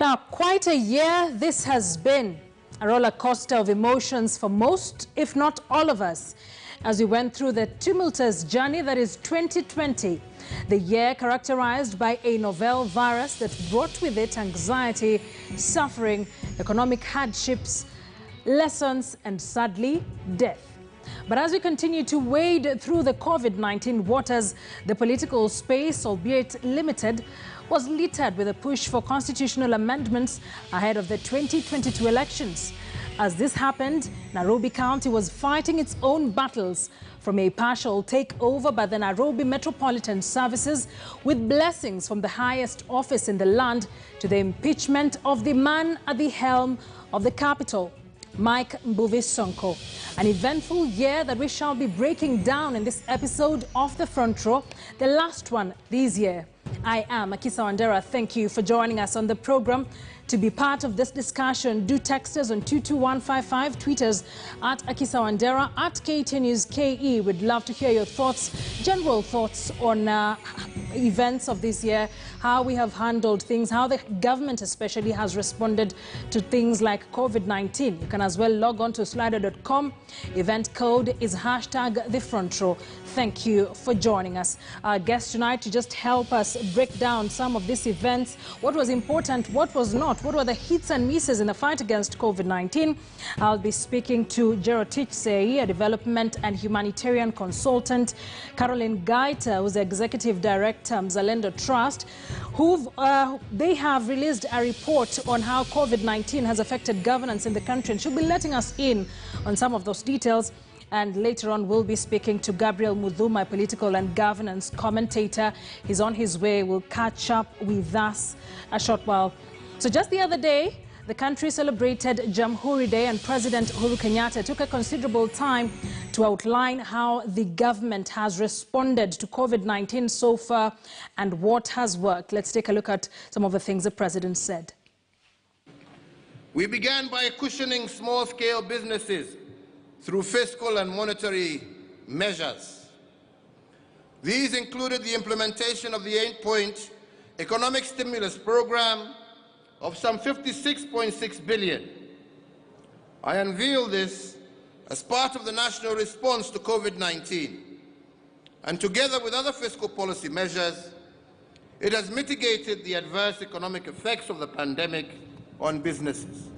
Now, quite a year this has been, a roller coaster of emotions for most, if not all of us, as we went through the tumultuous journey that is 2020, the year characterized by a novel virus that brought with it anxiety, suffering, economic hardships, lessons, and sadly, death. But as we continue to wade through the COVID-19 waters, the political space, albeit limited, was littered with a push for constitutional amendments ahead of the 2022 elections. As this happened, Nairobi County was fighting its own battles, from a partial takeover by the Nairobi Metropolitan Services, with blessings from the highest office in the land, to the impeachment of the man at the helm of the capital, Mike Mbuvi Sonko. An eventful year that we shall be breaking down in this episode of The Front Row, the last one this year. I am Akisa Wandera. Thank you for joining us on the program. To be part of this discussion, do text us on 22155, tweet us at Akisa Wandera, at KT News KE. We'd love to hear your thoughts, general thoughts on events of this year, how we have handled things, how the government especially has responded to things like COVID-19. You can as well log on to slido.com. Event code is #TheFrontRow. Thank you for joining us. Our guest tonight to just help us break down some of these events, what was important, what was not, what were the hits and misses in the fight against COVID-19. I'll be speaking to Gerotich Sei, a development and humanitarian consultant, Caroline Gaita, who's the executive director, Mzalendo Trust, they have released a report on how COVID-19 has affected governance in the country, and she'll be letting us in on some of those details. And later on, we'll be speaking to Gabriel Mudhuma, a political and governance commentator. He's on his way. Will catch up with us a short while. So just the other day, the country celebrated Jamhuri Day, and President Uhuru Kenyatta took a considerable time to outline how the government has responded to COVID-19 so far and what has worked. Let's take a look at some of the things the president said. We began by cushioning small-scale businesses through fiscal and monetary measures. These included the implementation of the 8-point economic stimulus program of some 56.6 billion. I unveiled this as part of the national response to COVID-19, and together with other fiscal policy measures, it has mitigated the adverse economic effects of the pandemic on businesses.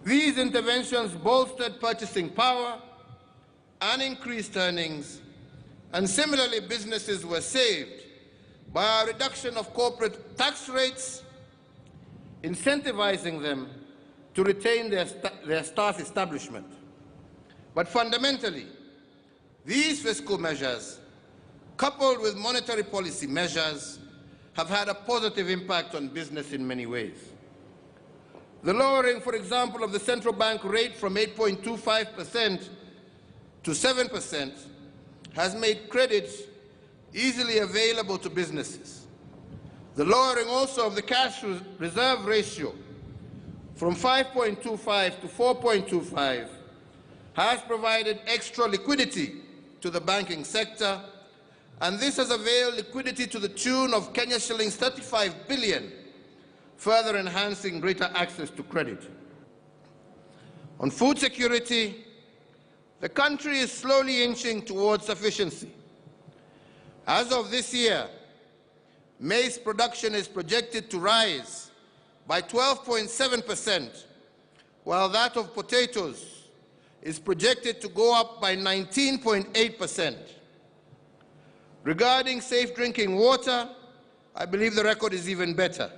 These interventions bolstered purchasing power and increased earnings, and similarly businesses were saved by a reduction of corporate tax rates, incentivizing them to retain their staff establishment. But fundamentally, these fiscal measures, coupled with monetary policy measures, have had a positive impact on business in many ways. The lowering, for example, of the central bank rate from 8.25% to 7% has made credit easily available to businesses. The lowering also of the cash reserve ratio from 5.25 to 4.25 has provided extra liquidity to the banking sector, and this has availed liquidity to the tune of Kenya shillings 35 billion, further enhancing greater access to credit. On food security, the country is slowly inching towards sufficiency. As of this year, maize production is projected to rise by 12.7%, while that of potatoes is projected to go up by 19.8%. Regarding safe drinking water, I believe the record is even better.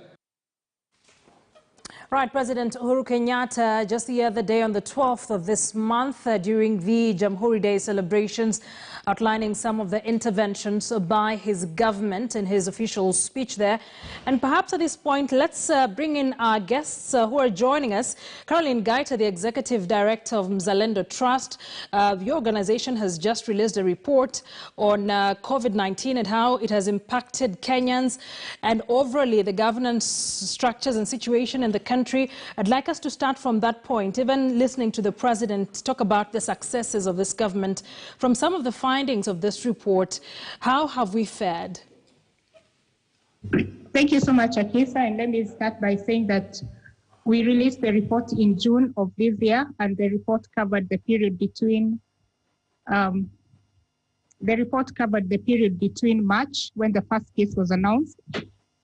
Right, President Uhuru Kenyatta, just the other day on the 12th of this month, during the Jamhuri Day celebrations, outlining some of the interventions by his government in his official speech there. And perhaps at this point, let's bring in our guests who are joining us. Caroline Gaita, the Executive Director of Mzalendo Trust. Your organization has just released a report on COVID-19 and how it has impacted Kenyans and overall the governance structures and situation in the country. I'd like us to start from that point, even listening to the President talk about the successes of this government. From some of the findings of this report, how have we fared? Thank you so much, Akisa. And let me start by saying that we released the report in June of this year, and the report covered the period between March, when the first case was announced,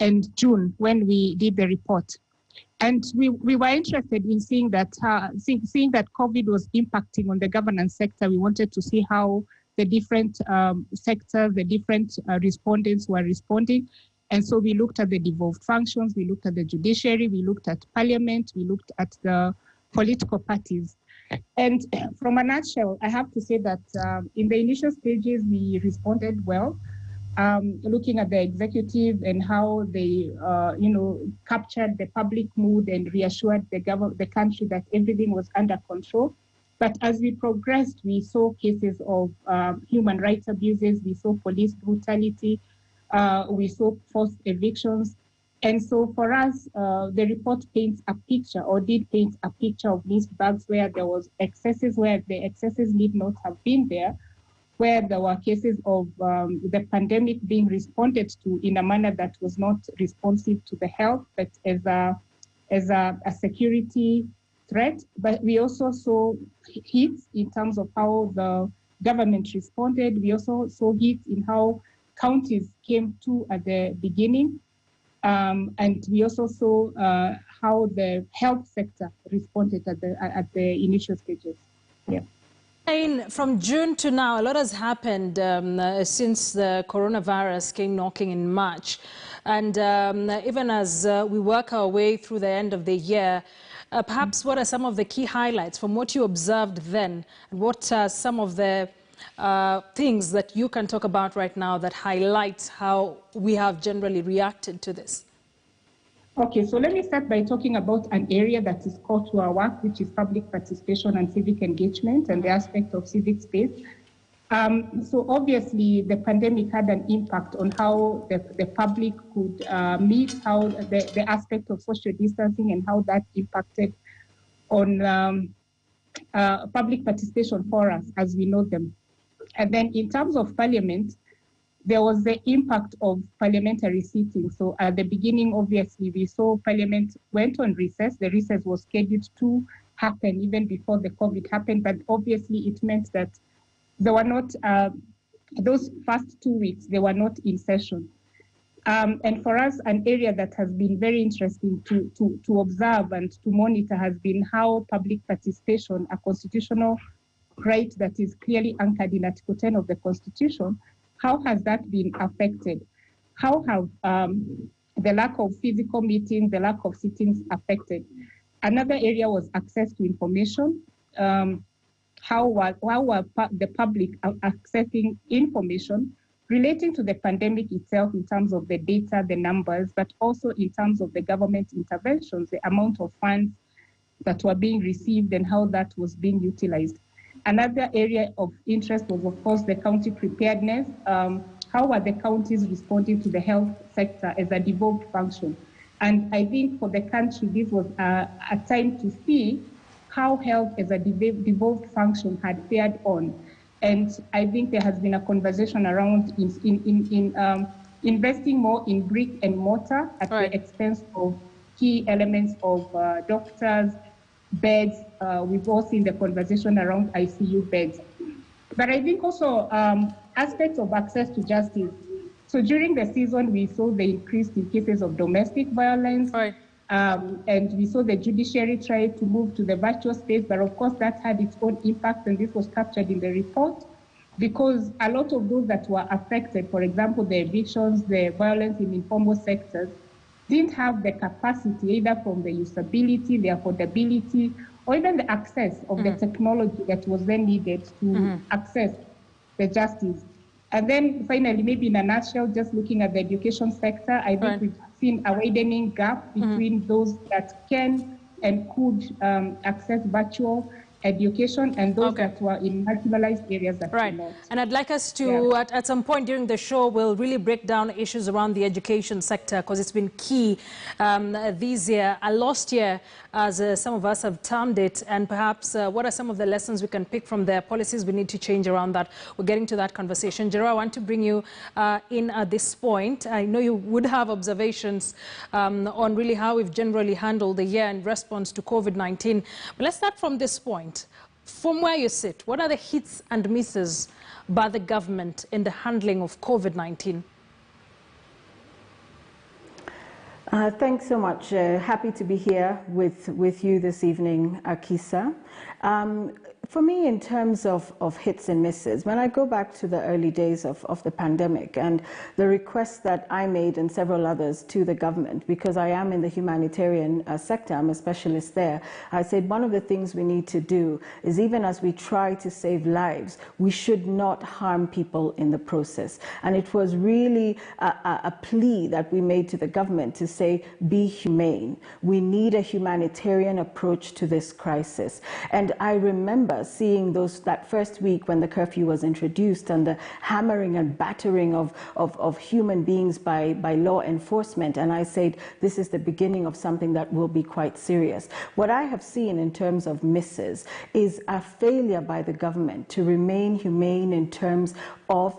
and June, when we did the report. And we were interested in seeing that seeing that COVID was impacting on the governance sector. We wanted to see how the different sectors, the different respondents were responding. And so we looked at the devolved functions, we looked at the judiciary, we looked at parliament, we looked at the political parties. And from a nutshell, I have to say that in the initial stages, we responded well, looking at the executive and how they, captured the public mood and reassured the country that everything was under control. But as we progressed, we saw cases of human rights abuses, we saw police brutality, we saw forced evictions. And so for us, the report paints a picture, or did paint a picture, of mixed bags where there was excesses, where the excesses need not have been there, where there were cases of the pandemic being responded to in a manner that was not responsive to the health, but as a security threat. But we also saw hits in terms of how the government responded. We also saw hits in how counties came to at the beginning. And we also saw how the health sector responded at the initial stages. Yeah. From June to now, a lot has happened since the coronavirus came knocking in March. And even as we work our way through the end of the year, perhaps what are some of the key highlights from what you observed then? And what are some of the things that you can talk about right now that highlight how we have generally reacted to this? Okay, so let me start by talking about an area that is core to our work, which is public participation and civic engagement, and the aspect of civic space. So obviously, the pandemic had an impact on how the public could meet, how the aspect of social distancing and how that impacted on public participation for us as we know them. And then in terms of parliament, there was the impact of parliamentary sitting. So at the beginning, obviously, we saw parliament went on recess. The recess was scheduled to happen even before the COVID happened, but obviously it meant that there were not, those first 2 weeks, they were not in session. And for us, an area that has been very interesting to observe and to monitor has been how public participation, a constitutional right that is clearly anchored in Article 10 of the Constitution, how has that been affected? How have the lack of physical meetings, the lack of sittings affected? Another area was access to information. How were the public accessing information relating to the pandemic itself in terms of the data, the numbers, but also in terms of the government interventions, the amount of funds that were being received and how that was being utilized. Another area of interest was, of course, the county preparedness. How are the counties responding to the health sector as a devolved function? And I think for the country, this was a time to see how health as a devolved function had fared on. And I think there has been a conversation around investing more in brick and mortar at the expense of key elements of doctors, beds. We've all seen the conversation around ICU beds. But I think also aspects of access to justice. So during the season, we saw the increase in cases of domestic violence. And we saw the judiciary try to move to the virtual space, but of course that had its own impact, and this was captured in the report, because a lot of those that were affected, for example, the evictions, the violence in informal sectors, didn't have the capacity, either from the usability, the affordability, or even the access of the technology that was then needed to access the justice. And then finally, maybe in a nutshell, just looking at the education sector, I think we've seen a widening gap between those that can and could access virtual education, and those that were in marginalized areas that Right. were not. And I'd like us to, at some point during the show, we'll really break down issues around the education sector, because it's been key this year, a lost year, as some of us have termed it, and perhaps what are some of the lessons we can pick from their policies we need to change around that. We're getting to that conversation. Jero, I want to bring you in at this point. I know you would have observations on really how we've generally handled the year in response to COVID-19. But let's start from this point. From where you sit, what are the hits and misses by the government in the handling of COVID-19? Thanks so much. Happy to be here with you this evening, Akisa. For me, in terms of hits and misses, when I go back to the early days of the pandemic and the request that I made and several others to the government, because I am in the humanitarian sector, I'm a specialist there, I said one of the things we need to do is, even as we try to save lives, we should not harm people in the process. And it was really a plea that we made to the government to say, be humane. We need a humanitarian approach to this crisis. And I remember seeing that first week when the curfew was introduced and the hammering and battering of human beings by law enforcement. And I said, this is the beginning of something that will be quite serious. What I have seen in terms of misses is a failure by the government to remain humane in terms of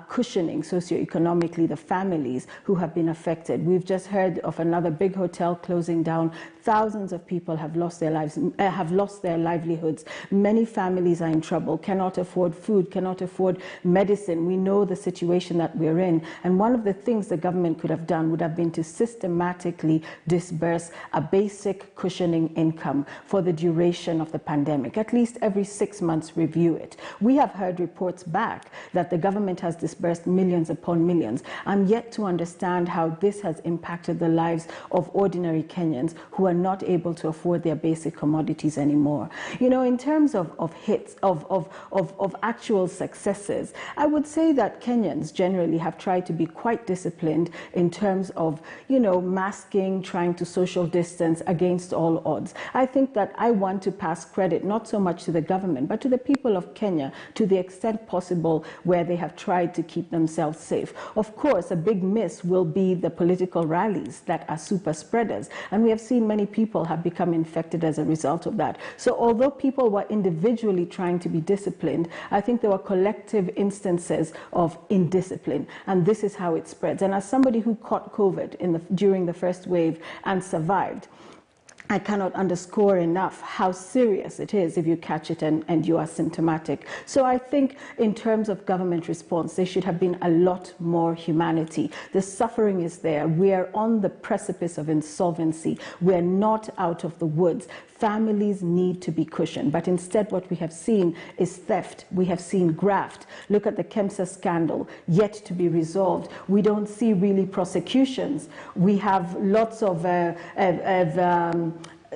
cushioning socioeconomically the families who have been affected. We've just heard of another big hotel closing down. Thousands of people have lost their lives, have lost their livelihoods. Many families are in trouble, cannot afford food, cannot afford medicine. We know the situation that we're in. And one of the things the government could have done would have been to systematically disburse a basic cushioning income for the duration of the pandemic. At least every 6 months review it. We have heard reports back that the government has disbursed millions upon millions. I'm yet to understand how this has impacted the lives of ordinary Kenyans who are not able to afford their basic commodities anymore. You know, in terms of hits, of actual successes, I would say that Kenyans generally have tried to be quite disciplined in terms of, you know, masking, trying to social distance against all odds. I think that I want to pass credit not so much to the government, but to the people of Kenya to the extent possible where they have tried to keep themselves safe. Of course, a big miss will be the political rallies that are super spreaders, and we have seen many people have become infected as a result of that. So although people were individually trying to be disciplined, I think there were collective instances of indiscipline, and this is how it spreads. And as somebody who caught COVID during the first wave and survived, I cannot underscore enough how serious it is if you catch it and you are symptomatic. So I think in terms of government response, there should have been a lot more humanity. The suffering is there. We are on the precipice of insolvency. We are not out of the woods. Families need to be cushioned, but instead what we have seen is theft. We have seen graft. Look at the KEMSA scandal, yet to be resolved. We don't see really prosecutions. We have lots of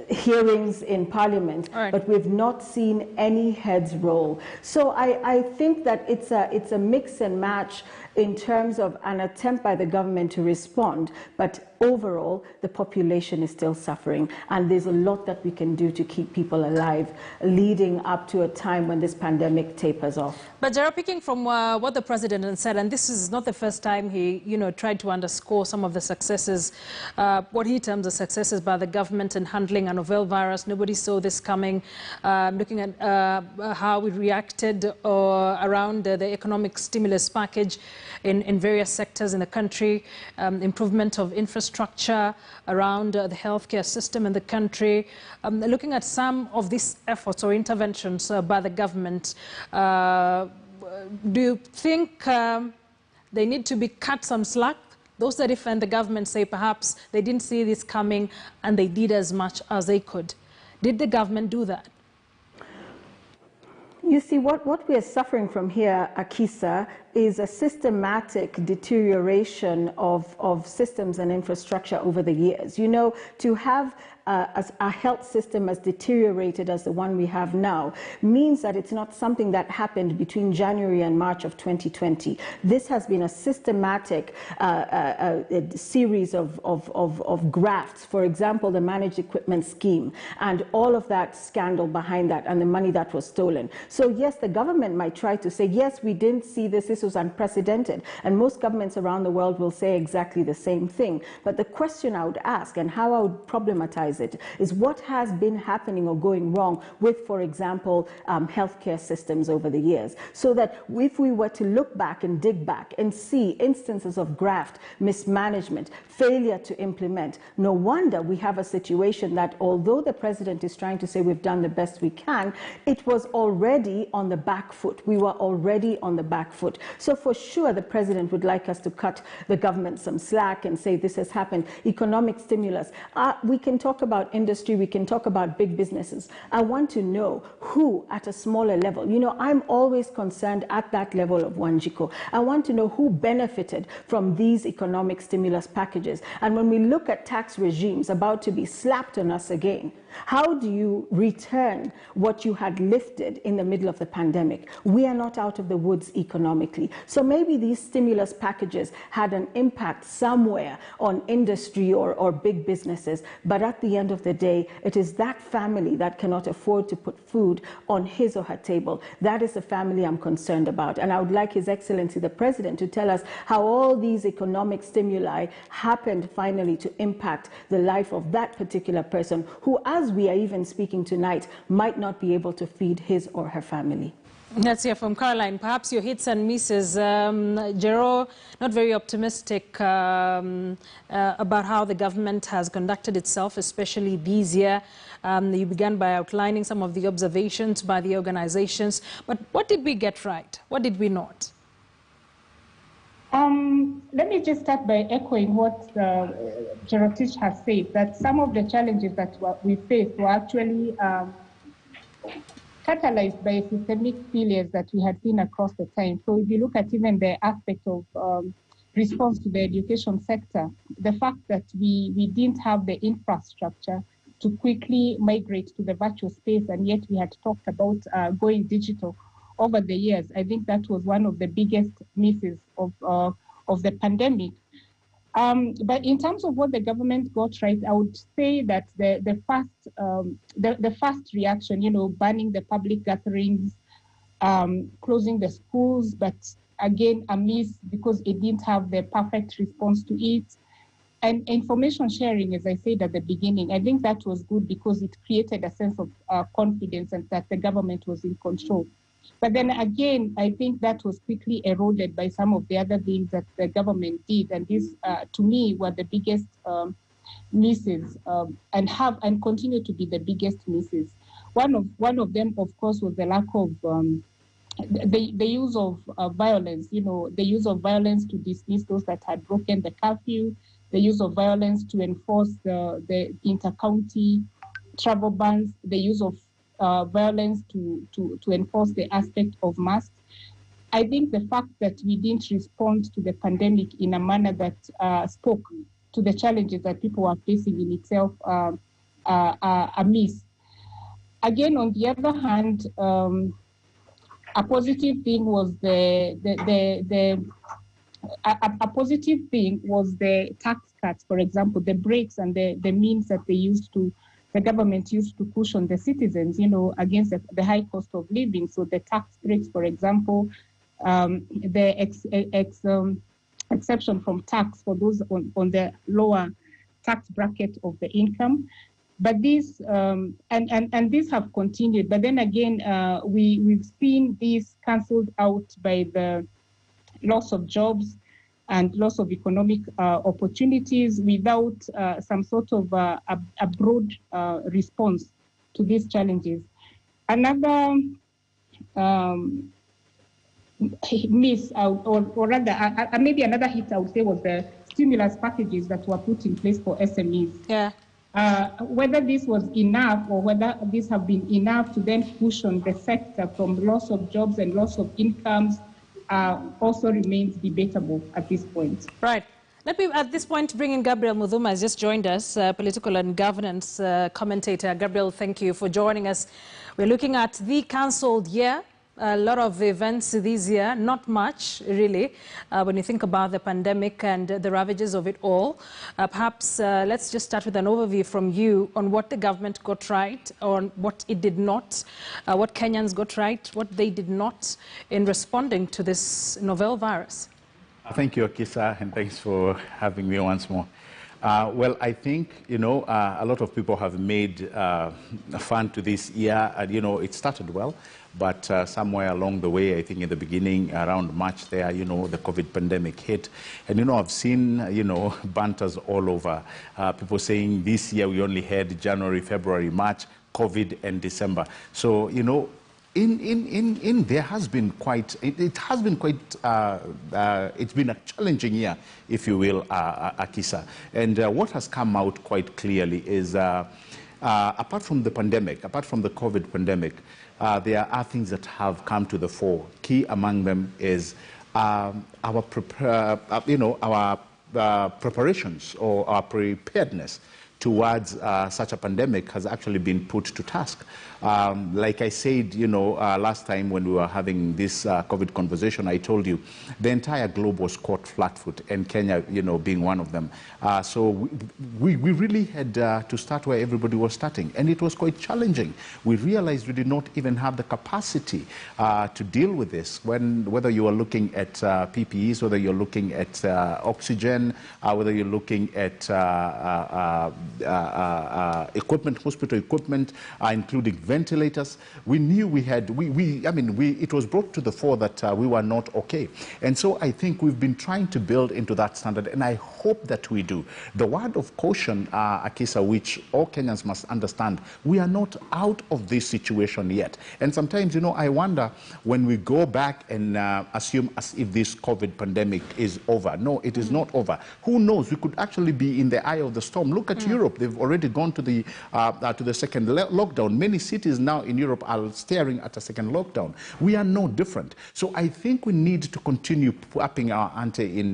hearings in Parliament, but we've not seen any heads roll. So I think that it's a mix and match in terms of an attempt by the government to respond, but overall the population is still suffering, and there's a lot that we can do to keep people alive leading up to a time when this pandemic tapers off. But Jero, picking from what the president has said, and this is not the first time he tried to underscore some of the successes, what he terms the successes by the government in handling a novel virus. Nobody saw this coming. Looking at how we reacted around the economic stimulus package in various sectors in the country, improvement of infrastructure around the healthcare system in the country. Looking at some of these efforts or interventions by the government, do you think they need to be cut some slack? Those that defend the government say perhaps they didn't see this coming and they did as much as they could. Did the government do that? You see, what we are suffering from here, Akisa, is a systematic deterioration of systems and infrastructure over the years. You know, to have a health system as deteriorated as the one we have now means that it's not something that happened between January and March of 2020. This has been a systematic series of grafts. For example, the managed equipment scheme and all of that scandal behind that and the money that was stolen. So yes, the government might try to say, yes, we didn't see this was unprecedented. And most governments around the world will say exactly the same thing. But the question I would ask and how I would problematize it is what has been happening or going wrong with, for example, healthcare systems over the years. So that if we were to look back and dig back and see instances of graft, mismanagement, failure to implement, no wonder we have a situation that although the president is trying to say we've done the best we can, it was already on the back foot. We were already on the back foot. So for sure the president would like us to cut the government some slack and say this has happened. Economic stimulus. We can talk about industry, we can talk about big businesses. I want to know who at a smaller level. You know, I'm always concerned at that level of Wanjiko. I want to know who benefited from these economic stimulus packages. And when we look at tax regimes about to be slapped on us again, how do you return what you had lifted in the middle of the pandemic? We are not out of the woods economically. So maybe these stimulus packages had an impact somewhere on industry or big businesses. But at the end of the day, it is that family that cannot afford to put food on his or her table. That is the family I'm concerned about. And I would like His Excellency the President to tell us how all these economic stimuli happened finally to impact the life of that particular person who, as we are even speaking tonight, might not be able to feed his or her family. Let's hear from Caroline. Perhaps your hits and misses. Jero, not very optimistic about how the government has conducted itself, especially this year. You began by outlining some of the observations by the organizations. But what did we get right? What did we not? Let me just start by echoing what Jerotich has said, that some of the challenges that we faced were actually catalyzed by systemic failures that we had seen across the time. So if you look at even the aspect of response to the education sector, the fact that we didn't have the infrastructure to quickly migrate to the virtual space, and yet we had talked about going digital over the years. I think that was one of the biggest misses of the pandemic. But in terms of what the government got right, I would say that the first reaction, you know, banning the public gatherings, closing the schools, but again a miss because it didn't have the perfect response to it. And information sharing, as I said at the beginning, I think that was good because it created a sense of confidence and that the government was in control. But then again, I think that was quickly eroded by some of the other things that the government did. And these, to me, were the biggest misses and continue to be the biggest misses. One of them, of course, was the lack of the use of violence, you know, the use of violence to dismiss those that had broken the curfew, the use of violence to enforce the inter-county travel bans, the use of violence to enforce the aspect of masks. I think the fact that we didn't respond to the pandemic in a manner that spoke to the challenges that people are facing in itself a miss. Again, on the other hand, a positive thing was a positive thing was the tax cuts, for example, the breaks and the means that the government used to push on the citizens, you know, against the high cost of living. So the tax breaks, for example, the exception from tax for those on the lower tax bracket of the income. But these and these have continued. But then again, we've seen these cancelled out by the loss of jobs and loss of economic opportunities without some sort of a broad response to these challenges. Another miss, or rather, maybe another hit I would say was the stimulus packages that were put in place for SMEs. Yeah. Whether this was enough or whether this have been enough to then push on the sector from loss of jobs and loss of incomes also remains debatable at this point. Right. Let me, at this point, bring in Gabriel Muthuma, has just joined us, political and governance commentator. Gabriel, thank you for joining us. We're looking at the cancelled year. A lot of events this year, not much, really, when you think about the pandemic and the ravages of it all. Perhaps let's just start with an overview from you on what the government got right, on what it did not, what Kenyans got right, what they did not in responding to this novel virus. Thank you, Akisa, and thanks for having me once more. Well, I think, a lot of people have made fun to this year, and, it started well, but somewhere along the way, I think in the beginning, around March there, the COVID pandemic hit. And, I've seen, banters all over, people saying this year we only had January, February, March, COVID, and December. So, there has been quite, it's been a challenging year, if you will, Akisa. And what has come out quite clearly is, apart from the pandemic, apart from the COVID pandemic, there are things that have come to the fore. Key among them is our preparations or our preparedness towards such a pandemic has actually been put to task. Like I said, last time when we were having this COVID conversation, I told you the entire globe was caught flat-foot, and Kenya, being one of them. So we really had to start where everybody was starting, and it was quite challenging. We realized we did not even have the capacity to deal with this. Whether you are looking at PPEs, whether you're looking at oxygen, whether you're looking at equipment, hospital equipment, including ventilators, we knew we had, it was brought to the fore that we were not okay. And so I think we've been trying to build into that standard, and I hope that we do. The word of caution, Akisa, which all Kenyans must understand, we are not out of this situation yet. And sometimes, I wonder when we go back and assume as if this COVID pandemic is over. No, it is not over. Who knows? We could actually be in the eye of the storm. Look at Europe. They've already gone to the second lockdown. Many cities now in Europe are staring at a second lockdown. We are no different. So I think we need to continue upping our ante in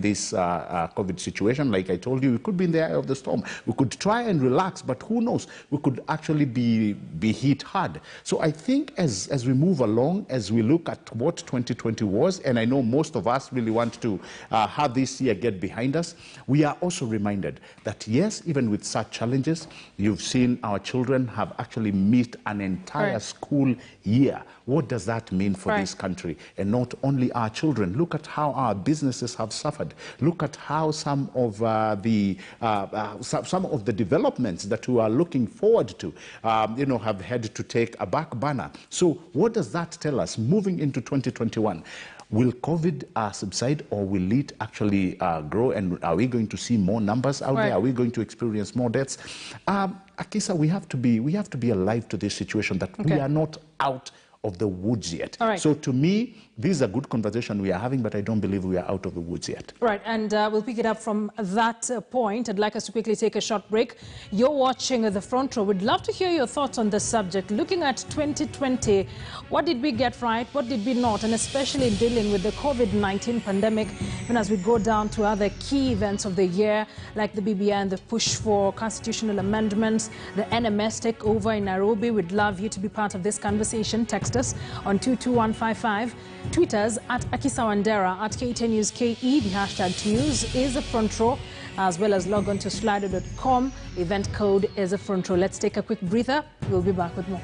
this COVID situation. Like I told you, we could be in the eye of the storm. We could try and relax, but who knows? We could actually be hit hard. So I think as we move along, as we look at what 2020 was, and I know most of us really want to have this year get behind us, we are also reminded that yes, even with such challenges, you've seen our children have actually missed an entire school year. What does that mean for this country? And not only our children. Look at how our businesses have suffered. Look at how some of the developments that we are looking forward to, have had to take a back burner. So what does that tell us moving into 2021? Will COVID subside, or will it actually grow? And are we going to see more numbers out there? Are we going to experience more deaths? Akisa, we have to be alive to this situation, that we are not out of the woods yet. So to me, this is a good conversation we are having, but I don't believe we are out of the woods yet. Right, and we'll pick it up from that point. I'd like us to quickly take a short break. You're watching The Front Row. We'd love to hear your thoughts on this subject. Looking at 2020, what did we get right? What did we not? And especially dealing with the COVID-19 pandemic, even as we go down to other key events of the year, like the BBI and the push for constitutional amendments, the NMS takeover in Nairobi. We'd love you to be part of this conversation. Text us on 22155. Tweet us at Akisa Wandera, at KTN News KE. The hashtag to use is The Front Row, as well as log on to slido.com. Event code is The Front Row. Let's take a quick breather. We'll be back with more.